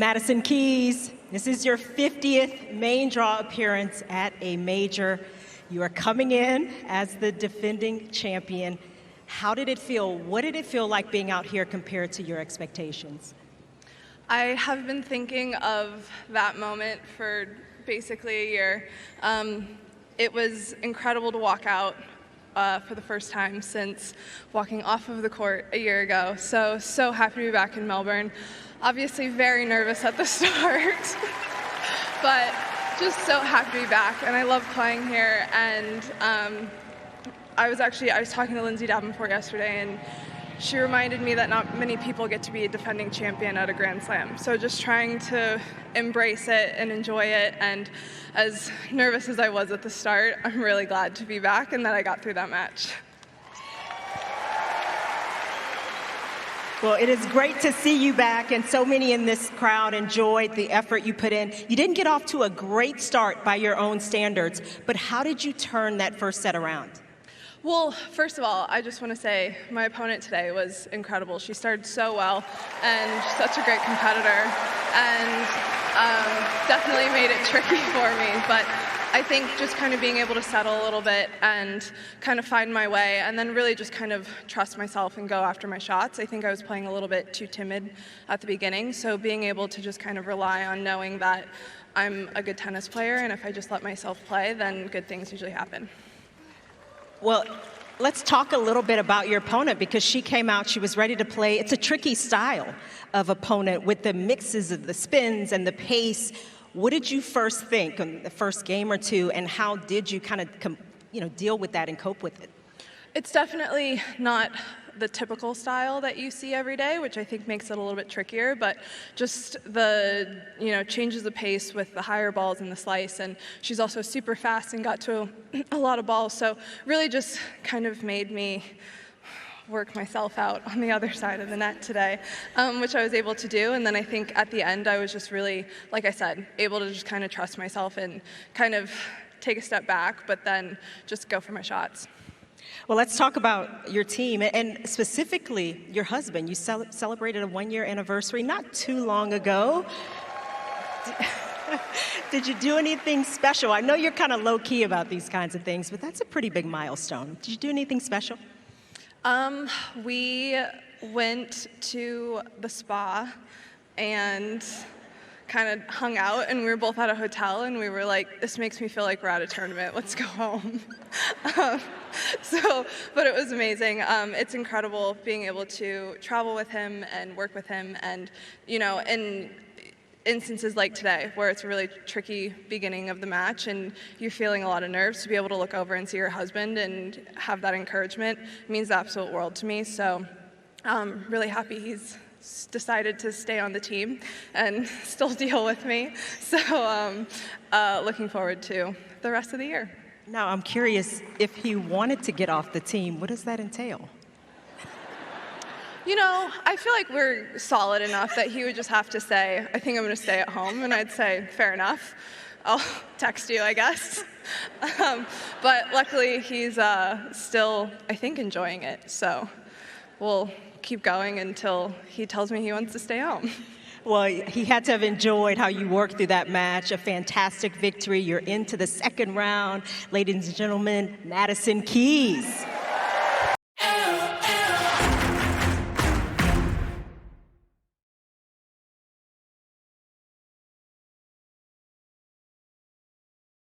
Madison Keys, this is your 50th main draw appearance at a major. You are coming in as the defending champion. How did it feel? What did it feel like being out here compared to your expectations? I have been thinking of that moment for basically a year. It was incredible to walk out for the first time since walking off of the court a year ago. So happy to be back in Melbourne. Obviously very nervous at the start, but just so happy to be back. And I love playing here. And I was talking to Lindsay Davenport yesterday, and she reminded me that not many people get to be a defending champion at a Grand Slam. So just trying to embrace it and enjoy it. And as nervous as I was at the start, I'm really glad to be back and that I got through that match. Well, it is great to see you back, and so many in this crowd enjoyed the effort you put in. You didn't get off to a great start by your own standards, but how did you turn that first set around? Well, first of all, I just want to say my opponent today was incredible. She started so well and such a great competitor, and definitely made it tricky for me. But I think just kind of being able to settle a little bit and kind of find my way, and then really just kind of trust myself and go after my shots. I think I was playing a little bit too timid at the beginning, so being able to just kind of rely on knowing that I'm a good tennis player, and if I just let myself play, then good things usually happen. Well, let's talk a little bit about your opponent, because she came out, she was ready to play. It's a tricky style of opponent with the mixes of the spins and the pace. What did you first think in the first game or two, and how did you kind of deal with that and cope with it? It's definitely not the typical style that you see every day, which I think makes it a little bit trickier, but just the changes of pace with the higher balls and the slice, and she's also super fast and got to a lot of balls, so really just kind of made me work myself out on the other side of the net today, which I was able to do. And then I think at the end I was just really, like I said, able to just kind of trust myself and kind of take a step back, but then just go for my shots. Well, let's talk about your team, and specifically your husband. You celebrated a one-year anniversary not too long ago. Did you do anything special? I know you're kind of low-key about these kinds of things, but that's a pretty big milestone. Did you do anything special? We went to the spa and kind of hung out, and we were both at a hotel, and we were like, this makes me feel like we're at a tournament, let's go home. But it was amazing. It's incredible being able to travel with him and work with him, and in instances like today where it's a really tricky beginning of the match and you're feeling a lot of nerves, to be able to look over and see your husband and have that encouragement means the absolute world to me. So I'm really happy he's decided to stay on the team and still deal with me. So looking forward to the rest of the year. Now, I'm curious, if he wanted to get off the team, what does that entail? I feel like we're solid enough that he would just have to say, I think I'm going to stay at home, and I'd say, fair enough. I'll text you, I guess. But luckily, he's still, I think, enjoying it. So we'll keep going until he tells me he wants to stay home. Well, he had to have enjoyed how you worked through that match. A fantastic victory. You're into the second round. Ladies and gentlemen, Madison Keys.